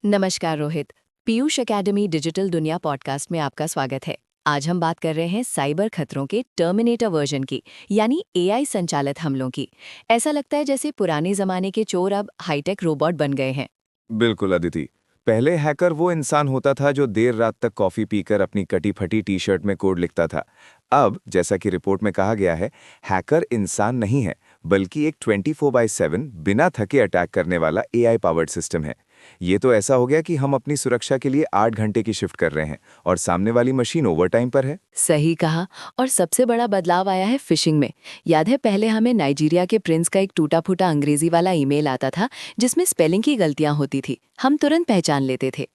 नमस्कार Rohit. Piyush academy digital दुनिया podcast में आपका स्वागत है। आज हम बात कर रहे हैं साइबर खतरों के टर्मिनेटर वर्जन की, यानी एआई संचालित हमलों की। ऐसा लगता है जैसे पुराने जमाने के चोर अब हाईटेक रोबोट बन गए हैं। बिल्कुल अदिति। पहले हैकर वो इंसान होता था जो देर रात तक कॉफी पीकर अपनी कटी फटी टी शर्ट में कोड लिखता था। अब जैसा कि रिपोर्ट में कहा गया है, हैकर इंसान नहीं है बल्कि एक 24/7 बिना थके अटैक करने वाला एआई पावर्ड सिस्टम है। ये तो ऐसा हो गया कि हम अपनी सुरक्षा के लिए 8 घंटे की शिफ्ट कर रहे हैं और सामने वाली मशीन ओवरटाइम पर है। सही कहा। और सबसे बड़ा बदलाव आया है फिशिंग में। याद है, पहले हमें नाइजीरिया के प्रिंस का एक टूटा फूटा अंग्रेजी वाला ईमेल आता था जिसमें स्पेलिंग की गलतियां होती थी। हम तुरंत पहचान लेते थे।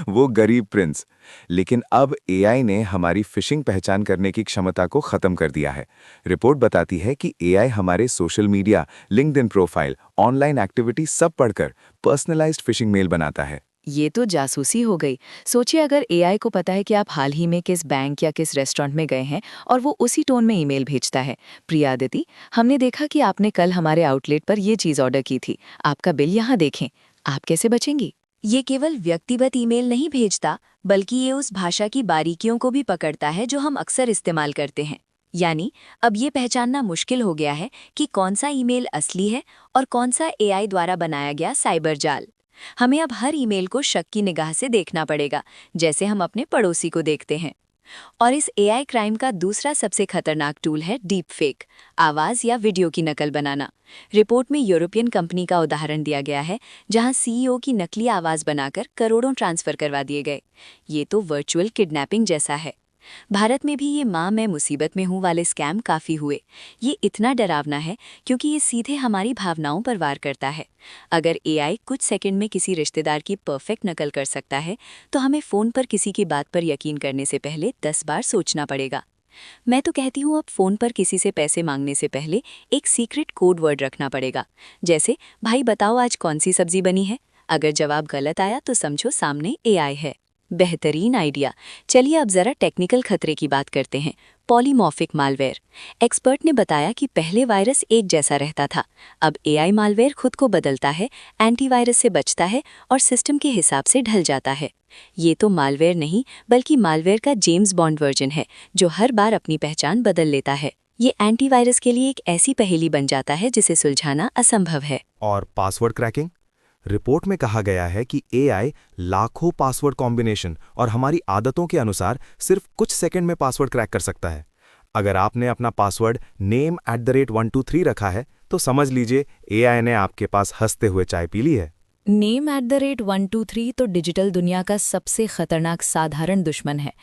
वो गरीब प्रिंस। लेकिन अब एआई ने हमारी फिशिंग पहचान करने की क्षमता को खत्म कर दिया है। रिपोर्ट बताती है कि एआई हमारे social media, LinkedIn profile, online activity सब पढ़कर पर्सनलाइज्ड फिशिंग मेल बनाता है। ये तो जासूसी हो गई। सोचिए, अगर एआई को पता है कि आप हाल ही में किस बैंक या किस रेस्टोरेंट में गए हैं और वो उसी टोन में ईमेल भेजता है, प्रिया अदिति, हमने देखा कि आपने कल हमारे आउटलेट पर ये चीज़ ऑर्डर की थी, आपका बिल यहाँ देखें, आप कैसे बचेंगी? ये केवल व्यक्तिगत ईमेल नहीं भेजता, बल्कि ये उस भाषा की बारीकियों को भी पकड़ता है जो हम अक्सर इस्तेमाल करते हैं। यानी अब ये पहचानना मुश्किल हो गया है कि कौन सा ईमेल असली है और कौन सा एआई द्वारा बनाया गया साइबर जाल। हमें अब हर ईमेल को शक की निगाह से देखना पड़ेगा, जैसे हम अपने पड़ोसी को देखते हैं। और इस एआई क्राइम का दूसरा सबसे खतरनाक टूल है डीप फेक, आवाज़ या वीडियो की नकल बनाना। रिपोर्ट में यूरोपियन कंपनी का उदाहरण दिया गया है, जहां सीईओ की नकली आवाज़ बनाकर करोड़ों ट्रांसफ़र करवा दिए गए। ये तो वर्चुअल किडनैपिंग जैसा है। भारत में भी ये माँ मैं मुसीबत में हूँ वाले स्कैम काफ़ी हुए। ये इतना डरावना है क्योंकि ये सीधे हमारी भावनाओं पर वार करता है। अगर एआई कुछ सेकंड में किसी रिश्तेदार की परफेक्ट नकल कर सकता है, तो हमें फ़ोन पर किसी की बात पर यकीन करने से पहले 10 बार सोचना पड़ेगा। मैं तो कहती हूँ, अब फ़ोन पर किसी से पैसे मांगने से पहले एक सीक्रेट कोड वर्ड रखना पड़ेगा, जैसे भाई बताओ आज कौन सी सब्जी बनी है। अगर जवाब गलत आया तो समझो सामने एआई है। बेहतरीन आइडिया। चलिए अब जरा टेक्निकल खतरे की बात करते हैं। Polymorphic malware. एक्सपर्ट ने बताया कि पहले वायरस एक जैसा रहता था, अब एआई मालवेयर खुद को बदलता है, एंटीवायरस से बचता है और सिस्टम के हिसाब से ढल जाता है। ये तो मालवेयर नहीं, बल्कि मालवेयर का जेम्स बॉन्ड वर्जन है, जो हर बार अपनी पहचान बदल लेता है। ये एंटीवायरस के लिए एक ऐसी पहेली बन जाता है जिसे सुलझाना असंभव है। और पासवर्ड क्रैकिंग। रिपोर्ट में कहा गया है कि एआई लाखों पासवर्ड कॉम्बिनेशन और हमारी आदतों के अनुसार सिर्फ कुछ सेकंड में पासवर्ड क्रैक कर सकता है। अगर आपने अपना पासवर्ड name@123 रखा है, तो समझ लीजिए एआई ने आपके पास हंसते हुए चाय पी ली है। name@123 तो डिजिटल दुनिया का सबसे खतरनाक साधारण दुश्मन है।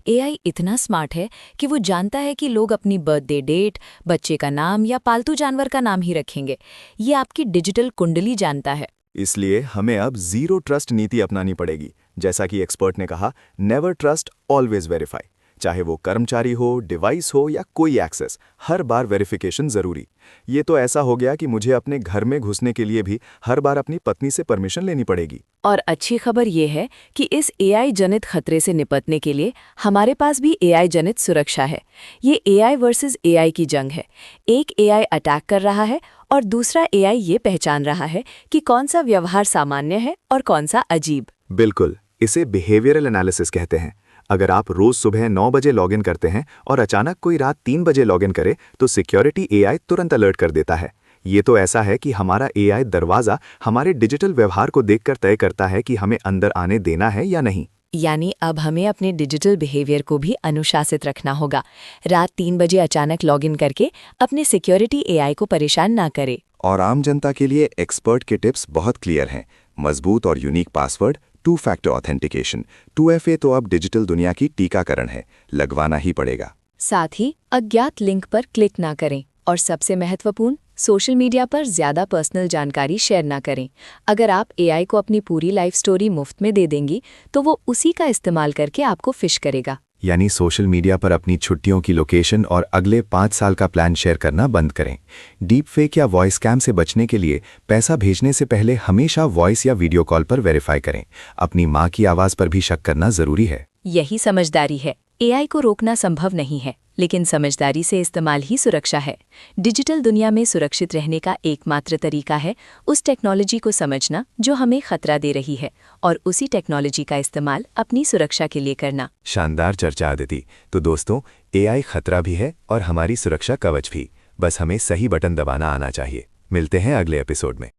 एआई इतना स्मार्ट है कि वो जानता है कि लोग अपनी बर्थडे डेट, बच्चे का नाम या पालतू जानवर का नाम ही रखेंगे। ये आपकी डिजिटल कुंडली जानता है। इसलिए हमें अब जीरो ट्रस्ट नीति अपनानी पड़ेगी। जैसा कि एक्सपर्ट ने कहा, नेवर ट्रस्ट ऑलवेज वेरीफाई। चाहे वो कर्मचारी हो, डिवाइस हो या कोई एक्सेस, हर बार वेरिफिकेशन जरूरी। ये तो ऐसा हो गया कि मुझे अपने घर में घुसने के लिए भी हर बार अपनी पत्नी से परमिशन लेनी पड़ेगी। और अच्छी खबर ये है कि इस एआई जनित खतरे से निपटने के लिए हमारे पास भी एआई जनित सुरक्षा है। ये एआई वर्सेस एआई की जंग है। एक एआई अटैक कर रहा है और दूसरा एआई ये पहचान रहा है कि कौन सा व्यवहार सामान्य है और कौन सा अजीब। बिल्कुल, इसे बिहेवियरल एनालिसिस कहते हैं। अगर आप रोज सुबह 9 बजे लॉगिन करते हैं और अचानक कोई रात 3 बजे लॉगिन करे, तो सिक्योरिटी एआई तुरंत अलर्ट कर देता है। ये तो ऐसा है कि हमारा एआई दरवाजा हमारे डिजिटल व्यवहार को देखकर तय करता है कि हमें अंदर आने देना है या नहीं। यानी अब हमें अपने डिजिटल बिहेवियर को भी अनुशासित रखना होगा। रात 3 बजे अचानक लॉगिन करके अपने सिक्योरिटी एआई को परेशान ना करे। और आम जनता के लिए एक्सपर्ट के टिप्स बहुत क्लियर हैं। मजबूत और unique password, 2 factor authentication, 2FA तो अब डिजिटल दुनिया की टीकाकरण है, लगवाना ही पड़ेगा। साथ ही अज्ञात लिंक पर क्लिक ना करें और सबसे महत्वपूर्ण, सोशल मीडिया पर ज़्यादा पर्सनल जानकारी शेयर ना करें। अगर आप एआई को अपनी पूरी लाइफ स्टोरी मुफ्त में दे देंगी, तो वो उसी का इस्तेमाल करके आपको फिश करेगा। यानी सोशल मीडिया पर अपनी छुट्टियों की लोकेशन और अगले 5 साल का प्लान शेयर करना बंद करें। डीप फेक या वॉइस स्कैम से बचने के लिए पैसा भेजने से पहले हमेशा वॉइस या वीडियो कॉल पर वेरीफाई करें। अपनी माँ की आवाज़ पर भी शक करना ज़रूरी है। यही समझदारी है। एआई को रोकना संभव नहीं है, लेकिन समझदारी से इस्तेमाल ही सुरक्षा है। डिजिटल दुनिया में सुरक्षित रहने का एकमात्र तरीका है उस टेक्नोलॉजी को समझना जो हमें खतरा दे रही है और उसी टेक्नोलॉजी का इस्तेमाल अपनी सुरक्षा के लिए करना। शानदार चर्चा अदिति। तो दोस्तों, एआई खतरा भी है और हमारी सुरक्षा कवच भी। बस हमें सही बटन दबाना आना चाहिए। मिलते हैं अगले एपिसोड में।